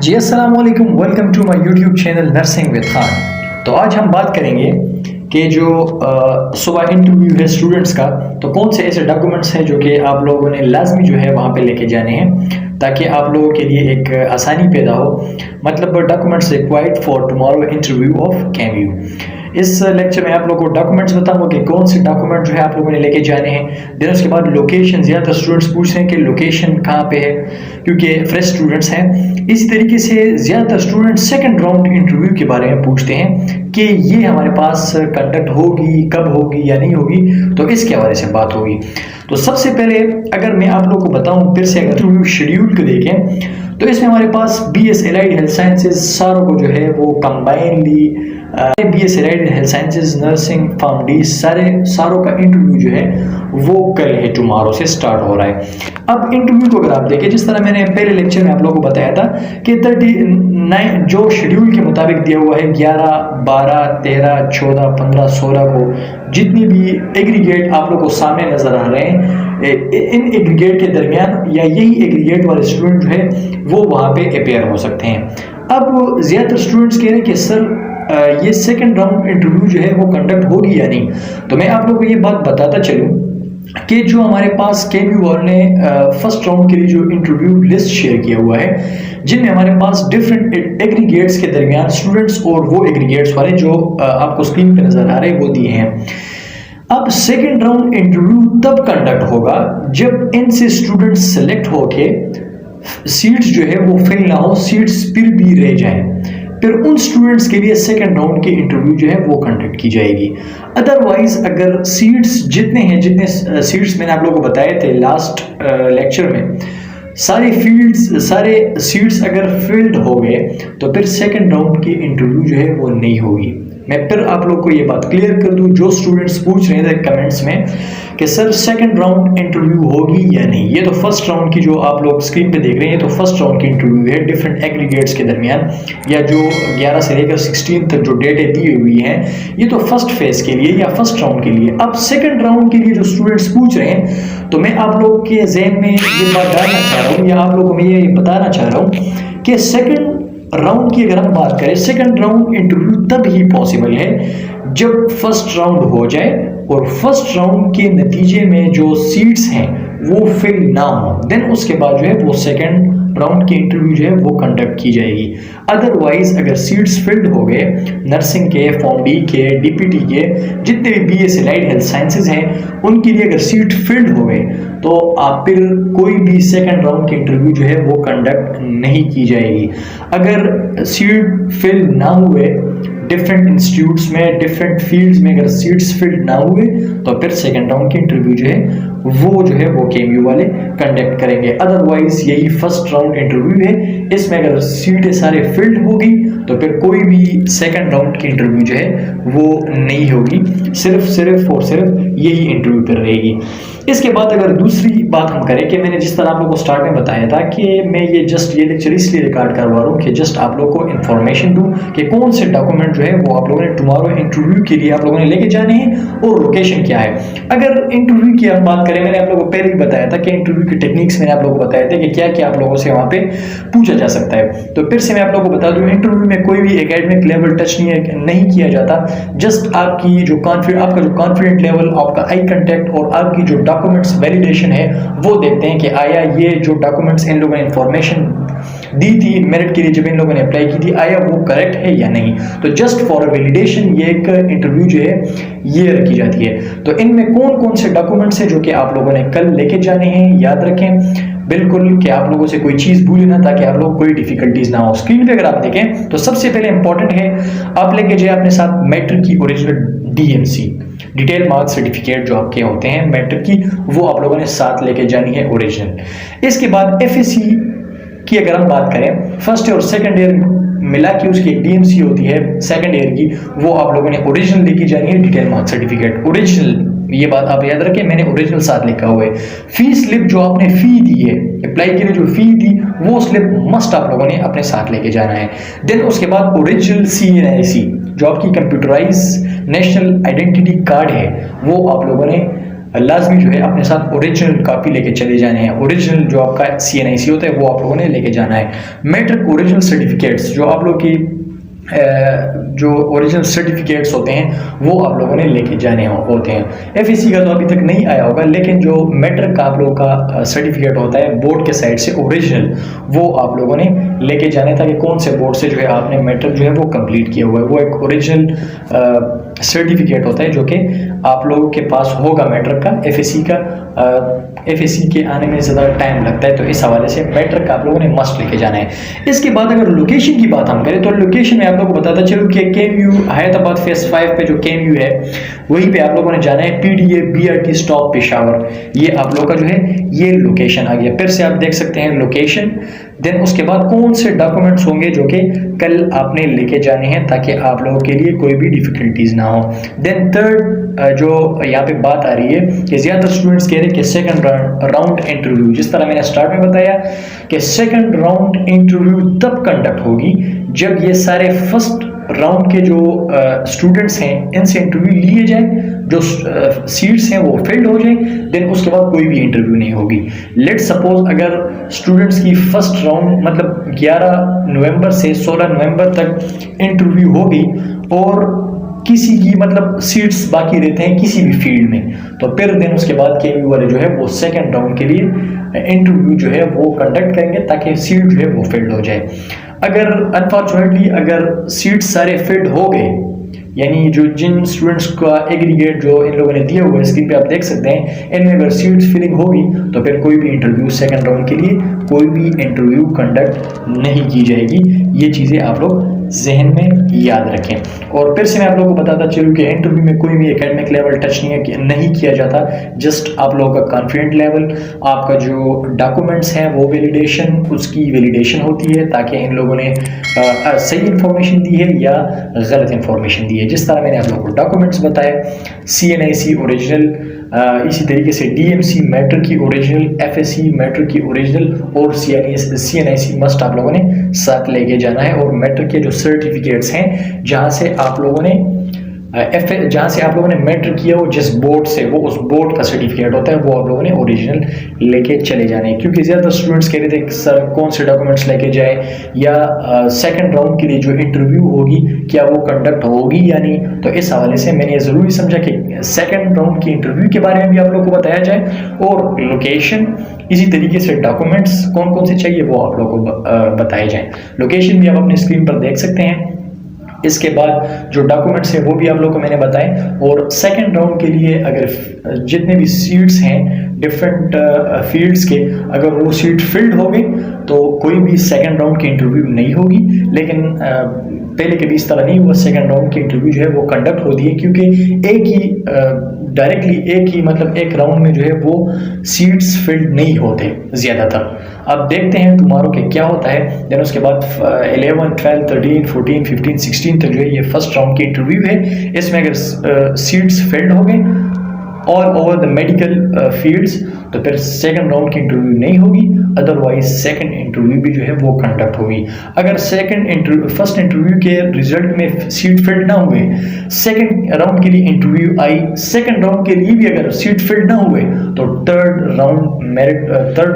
जी अस्सलाम वालेकुम, welcome to my YouTube channel nursing with Khan. तो आज हम बात करेंगे कि जो सुबह इंटरव्यू है स्टूडेंट्स का, तो कौन से ऐसे डॉक्यूमेंट्स हैं जो कि आप लोगों ने लाजमी जो है वहाँ पे लेके जाने हैं ताकि आप लोगों के लिए एक आसानी पैदा हो। मतलब documents required for tomorrow interview of कैमयू। इस लेक्चर में आप लोगों को डॉक्यूमेंट्स बताऊंगा कि कौन से डॉक्यूमेंट जो है आप लोगों ने लेके जाने हैं। देन उसके बाद लोकेशन, ज़्यादातर स्टूडेंट्स पूछ रहे हैं कि लोकेशन कहाँ पे है क्योंकि फ्रेश स्टूडेंट्स हैं। इसी तरीके से ज़्यादातर स्टूडेंट सेकंड राउंड इंटरव्यू के बारे में पूछते हैं कि ये हमारे पास कंडक्ट होगी, कब होगी या नहीं होगी, तो इसके हवाले से बात होगी। तो सबसे पहले अगर मैं आप लोगों को बताऊं फिर से, अगर इंटरव्यू शेड्यूल को देखें तो इसमें हमारे पास BS एलाइड हेल्थ साइंसेज सारों को जो है वो combinedly BS allied health sciences nursing pharm सारों का इंटरव्यू जो है वो कल है, टुमारो से स्टार्ट हो रहा है। अब इंटरव्यू को अगर आप देखें, जिस तरह मैंने पहले लेक्चर में आप लोगों को बताया था कि 39 जो शेड्यूल के मुताबिक दिया हुआ है 11, 12, 13, 14, 15, 16 को जितनी भी एग्रीगेट आप लोगों को सामने नजर आ रहे हैं, इन एग्रीगेट के दरमियान या यही एग्रीगेट वाले स्टूडेंट जो है वो वहाँ पे अपेयर हो सकते हैं। अब ज़्यादातर स्टूडेंट्स कह रहे हैं कि सर ये सेकंड राउंड इंटरव्यू जो है वो कंडक्ट होगी या नहीं। तो मैं आप लोगों को ये बात बताता चलूँ कि जो हमारे पास केम्यू वालों ने फर्स्ट राउंड के लिए जो इंटरव्यू लिस्ट शेयर किया हुआ है, जिनमें हमारे पास डिफरेंट एग्रीगेट्स के दरमियान स्टूडेंट्स और वो एग्रीगेट्स वाले जो आपको स्क्रीन पे नजर आ रहे हैं वो दिए हैं। अब सेकेंड राउंड इंटरव्यू तब कंडक्ट होगा जब इनसे स्टूडेंट सेलेक्ट होके सीट्स जो है वो फिल ना हो, सीट्स फिर भी रह जाएं, फिर उन स्टूडेंट्स के लिए सेकंड राउंड की इंटरव्यू जो है वो कंडक्ट की जाएगी। अदरवाइज अगर सीट्स जितने सीट्स मैंने आप लोगों को बताए थे लास्ट लेक्चर में, सारे सीट्स अगर फिल्ड हो गए तो फिर सेकंड राउंड की इंटरव्यू जो है वो नहीं होगी। मैं फिर आप लोग को ये बात क्लियर कर दूं, जो स्टूडेंट्स पूछ रहे थे कमेंट्स में कि सर सेकंड राउंड इंटरव्यू होगी या नहीं। ये तो फर्स्ट राउंड की जो आप लोग स्क्रीन पे देख रहे हैं, तो फर्स्ट राउंड की इंटरव्यू है डिफरेंट एग्रीगेट्स के दरमियान, या जो 11 से लेकर 16 तक जो डेटें दी हुई हैं, ये तो फर्स्ट फेज के लिए या फर्स्ट राउंड के लिए। अब सेकंड राउंड के लिए जो स्टूडेंट्स पूछ रहे हैं, तो मैं आप लोग के जहन में ये बात डालना चाह रहा हूँ या आप लोगों को मैं ये बताना चाह रहा हूँ कि सेकंड राउंड की अगर हम बात करें, सेकंड राउंड इंटरव्यू तब ही पॉसिबल है जब फर्स्ट राउंड हो जाए और फर्स्ट राउंड के नतीजे में जो सीट्स हैं वो फिल ना हो, देन उसके बाद जो है वो सेकंड राउंड की इंटरव्यू जो है वो कंडक्ट की जाएगी। अदरवाइज अगर सीट्स फिल्ड हो गए, नर्सिंग के, फॉर्म डी के, DPT के, जितने भी BS एलाइड हेल्थ साइंसेज हैं उनके लिए अगर सीट फिल्ड हो गए तो आप फिर कोई भी सेकंड राउंड की इंटरव्यू जो है वो कंडक्ट नहीं की जाएगी। अगर सीट फिल ना हुए, डिफरेंट इंस्टीट्यूट्स में, डिफरेंट फील्ड्स में अगर सीट्स फिल्ड ना हुए तो फिर सेकंड राउंड की इंटरव्यू जो है वो केम्यू वाले कंडक्ट करेंगे। अदरवाइज यही फर्स्ट राउंड इंटरव्यू है, इसमें अगर सीटें सारे फिल्ड होगी तो फिर कोई भी सेकंड राउंड की इंटरव्यू जो है वो नहीं होगी, सिर्फ और सिर्फ यही इंटरव्यू पर रहेगी। इसके बाद अगर दूसरी बात हम करें कि मैंने जिस तरह आप लोगों को स्टार्ट में बताया था कि मैं ये लेक्चर इसलिए रिकॉर्ड करवा रहा हूँ कि जस्ट आप लोगों को इन्फॉर्मेशन दूँ कि कौन से डॉक्यूमेंट जो है वो आप लोगों ने टुमारो इंटरव्यू के लिए आप लोगों ने लेके जाने हैं और लोकेशन क्या है। अगर इंटरव्यू की हम बात करें, मैंने आप लोगों को पहले ही बताया था कि इंटरव्यू की टेक्निक्स मैंने आप लोगों को बताए थे कि क्या क्या आप लोगों से वहाँ पे पूछा जा सकता है। तो फिर से मैं आप लोगों को बता दूँ, इंटरव्यू में कोई भी एकेडमिक लेवल टच नहीं किया जाता। जस्ट आपकी जो कॉन्फिडेंट लेवल, आपका आई कांटेक्ट और आपकी जो डॉक्यूमेंट्स वैलिडेशन है वो देखते हैं कि आया ये जो डॉक्यूमेंट्स इन लोगों ने इंफॉर्मेशन दी थी मेरिट के लिए जब इन लोगों ने अप्लाई की थी, आया वो करेक्ट है या नहीं। तो जस्ट फॉर वैलिडेशन ये एक इंटरव्यू जो है ये रखी जाती है। तो इनमें कौन कौन से डॉक्यूमेंट्स हैं जो कि आप लोगों ने कल लेके जाने हैं, याद रखें बिल्कुल कि आप लोगों से कोई चीज भूले ना, ताकि आप लोग कोई डिफिकल्टीज ना हो। स्क्रीन पे अगर आप देखें तो सबसे पहले इंपॉर्टेंट है आप लेके जाए अपने साथ मैट्रिक की original DMC, detail mark certificate जो आपके होते हैं मैट्रिक की, वो आप लोगों ने साथ लेके जानी है ओरिजिनल। इसके बाद FSC की अगर हम बात करें, फर्स्ट ईयर और सेकंड ईयर मिला के उसकी एक DMC होती है सेकंड ईयर की, वो आप लोगों ने ओरिजिनल लेके जानी है, डिटेल मार्क सर्टिफिकेट ओरिजिनल। ये बात आप याद रखें, मैंने ओरिजिनल साथ लिखा हुआ है। फी स्लिप जो आपने फी दी है, अप्लाई के लिए जो फी दी, वो स्लिप मस्ट आप लोगों ने अपने साथ लेके जाना है। देन उसके बाद ओरिजिनल CNIC जो आपकी कंप्यूटराइज नेशनल आइडेंटिटी कार्ड है, वो आप लोगों ने लाजमी जो है अपने साथ ओरिजिनल कॉपी लेके चले जाने हैं। ओरिजिनल जो आपका CNIC होता है वो आप लोगों ने लेके जाना है। मैट्रिक ओरिजिनल सर्टिफिकेट्स जो आप लोग की जो ओरिजिनल सर्टिफिकेट्स होते हैं वो आप लोगों ने लेके जाने होते हैं। FSC का तो अभी तक नहीं आया होगा, लेकिन जो मैट्रिक का आप लोगों का सर्टिफिकेट होता है बोर्ड के साइड से ओरिजिनल, वो आप लोगों ने लेके जाने, ताकि कौन से बोर्ड से जो है आपने मैट्रिक जो है वो कंप्लीट किया हुआ है, वो एक ओरिजिनल सर्टिफिकेट होता है जो कि आप लोगों के पास होगा मैट्रिक का। FSC के आने में ज़्यादा टाइम लगता है, तो इस हवाले से मैट्रिक का आप लोगों ने मस्ट लेके जाना है। इसके बाद अगर लोकेशन की बात हम करें तो लोकेशन में आप लोगों को बताता चलूँ कि KMU हैदराबाद फेज 5 पे जो KMU है वहीं पे आप लोगों ने जाना है। PDA BRT स्टॉप पेशावर, ये आप लोगों का जो है ये लोकेशन आ गया। फिर से आप देख सकते हैं लोकेशन, देन उसके बाद कौन से डॉक्यूमेंट्स होंगे जो कि कल आपने लेके जाने हैं ताकि आप लोगों के लिए कोई भी डिफिकल्टीज ना हो। देन थर्ड जो यहाँ पे बात आ रही है कि ज़्यादा स्टूडेंट्स कह रहे हैं कि सेकंड राउंड इंटरव्यू, जिस तरह मैंने स्टार्ट में बताया कि सेकंड राउंड इंटरव्यू तब कंडक्ट होगी जब ये सारे फर्स्ट राउंड के जो स्टूडेंट्स हैं इनसे इंटरव्यू लिए जाए, जो सीट्स हैं वो फिल्ड हो जाए, देन उसके बाद कोई भी इंटरव्यू नहीं होगी। लेट सपोज अगर स्टूडेंट्स की फर्स्ट राउंड मतलब 11 नवंबर से 16 नवंबर तक इंटरव्यू होगी और किसी की मतलब सीट्स बाकी रहते हैं किसी भी फील्ड में, तो फिर देन उसके बाद KMU वाले जो है वो सेकंड राउंड के लिए इंटरव्यू जो है वो कंडक्ट करेंगे ताकि सीट जो है वो फिल्ड हो जाए। अगर अनफॉर्चुनेटली अगर सीट्स सारे फिल्ड हो गए, यानी जो जिन स्टूडेंट्स का एग्रीगेट जो इन लोगों ने दिया हुआ है स्क्रीन पे आप देख सकते हैं, इनमें अगर सीट्स फिलिंग होगी तो फिर कोई भी इंटरव्यू सेकंड राउंड के लिए कोई भी इंटरव्यू कंडक्ट नहीं की जाएगी। ये चीज़ें आप लोग जहन में याद रखें। और फिर से मैं आप लोगों को बताता चलूँ कि इंटरव्यू में कोई भी एकेडमिक लेवल टच नहीं किया जाता, जस्ट आप लोगों का कॉन्फिडेंट लेवल, आपका जो डॉक्यूमेंट्स हैं वो वैलिडेशन, उसकी वैलिडेशन होती है ताकि इन लोगों ने सही इंफॉर्मेशन दी है या गलत इंफॉर्मेशन दी है। जिस तरह मैंने आप लोगों को डॉक्यूमेंट्स बताए, CNIC ओरिजिनल, इसी तरीके से DMC मैट्रिक की ओरिजिनल, FSC मैट्रिक की ओरिजिनल और CNIC मस्ट आप लोगों ने साथ लेके जाना है। और मैट्रिक के जो सर्टिफिकेट्स हैं जहाँ से आप लोगों ने मैट्रिक किया हो जिस बोर्ड से, वो उस बोर्ड का सर्टिफिकेट होता है, वो आप लोगों ने ओरिजिनल लेके चले जाने हैं। क्योंकि ज़्यादा स्टूडेंट्स कह रहे थे कि सर कौन से डॉक्यूमेंट्स लेके जाए, या सेकंड राउंड के लिए जो इंटरव्यू होगी क्या वो कंडक्ट होगी या नहीं। तो इस हवाले से मैंने ये ज़रूरी समझा कि सेकंड राउंड की इंटरव्यू के बारे में भी आप लोगों को बताया जाए, और लोकेशन, इसी तरीके से डॉक्यूमेंट्स कौन कौन से चाहिए वो आप लोगों को बताए जाएँ। लोकेशन भी आप अपने स्क्रीन पर देख सकते हैं। इसके बाद जो डॉक्यूमेंट्स हैं वो भी आप लोगों को मैंने बताए। और सेकंड राउंड के लिए अगर जितने भी सीट्स हैं डिफरेंट फील्ड्स के, अगर वो सीट फिल्ड हो गई तो कोई भी सेकंड राउंड की इंटरव्यू नहीं होगी। लेकिन पहले कभी इस तरह नहीं हुआ, सेकंड राउंड की इंटरव्यू जो है वो कंडक्ट होती है, क्योंकि एक ही मतलब एक राउंड में जो है वो सीट्स फिल्ड नहीं होते ज़्यादातर। अब देखते हैं टुमारो के क्या होता है। देन उसके बाद 11, 12, 13, 14, 15, 16 तक जो है ये फर्स्ट राउंड की इंटरव्यू है। इसमें अगर सीट्स फिल्ड हो गए all over the medical fields तो फिर सेकंड राउंड की इंटरव्यू नहीं होगी, अदरवाइज सेकंड इंटरव्यू भी जो है वो कंडक्ट होगी। अगर फर्स्ट इंटरव्यू के रिजल्ट में सीट फिल्ड ना हुए, सेकंड राउंड के लिए इंटरव्यू आई, सेकंड राउंड के लिए भी अगर सीट फिल्ड ना हुए तो थर्ड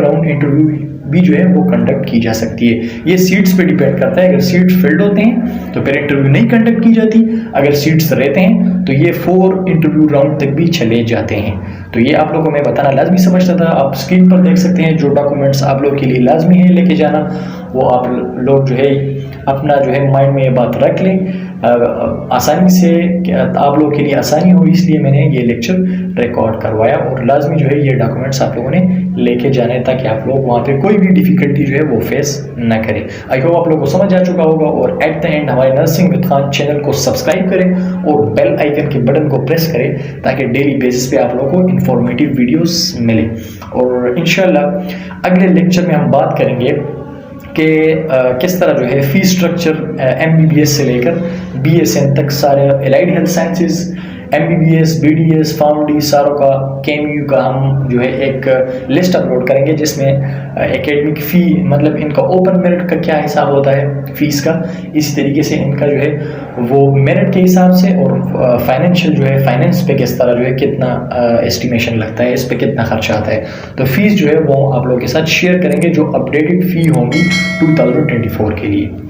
राउंड इंटरव्यू भी जो है वो कंडक्ट की जा सकती है। ये सीट्स पे डिपेंड करता है। अगर सीट्स फिल्ड होते हैं तो फिर इंटरव्यू नहीं कंडक्ट की जाती, अगर सीट्स रहते हैं तो ये 4 इंटरव्यू राउंड तक भी चले जाते हैं। तो ये आप लोगों को मैं बताना लाजमी समझता था। आप स्क्रीन पर देख सकते हैं जो डॉक्यूमेंट्स आप लोग के लिए लाजमी है लेके जाना, वो आप लोग जो है अपना जो है माइंड में ये बात रख लें, आसानी से आप लोगों के लिए आसानी हो, इसलिए मैंने ये लेक्चर रिकॉर्ड करवाया। और लाजमी जो है ये डॉक्यूमेंट्स आप लोगों ने लेके जाने ताकि आप लोग वहाँ पे कोई भी डिफ़िकल्टी जो है वो फेस ना करें। आई होप आप लोगों को समझ आ चुका होगा। और एट द एंड हमारे नर्सिंग विद खान चैनल को सब्सक्राइब करें और बेल आइकन के बटन को प्रेस करें ताकि डेली बेसिस पे आप लोगों को इंफॉर्मेटिव वीडियोस मिले। और इंशाल्लाह अगले लेक्चर में हम बात करेंगे कि किस तरह जो है फी स्ट्रक्चर MBBS से लेकर BSN तक सारे allied health sciences MBBS, BDS, PharmD सारों का, KMU का हम जो है एक लिस्ट अपलोड करेंगे जिसमें एकेडमिक फ़ी, मतलब इनका ओपन मेरिट का क्या हिसाब होता है फ़ीस का, इसी तरीके से इनका जो है वो मेरिट के हिसाब से, और फाइनेंशियल जो है फाइनेंस पे किस तरह जो है कितना एस्टिमेशन लगता है, इस पे कितना खर्चा आता है। तो फीस जो है वो आप लोगों के साथ शेयर करेंगे जो अपडेटेड फ़ी होंगी 2024 के लिए।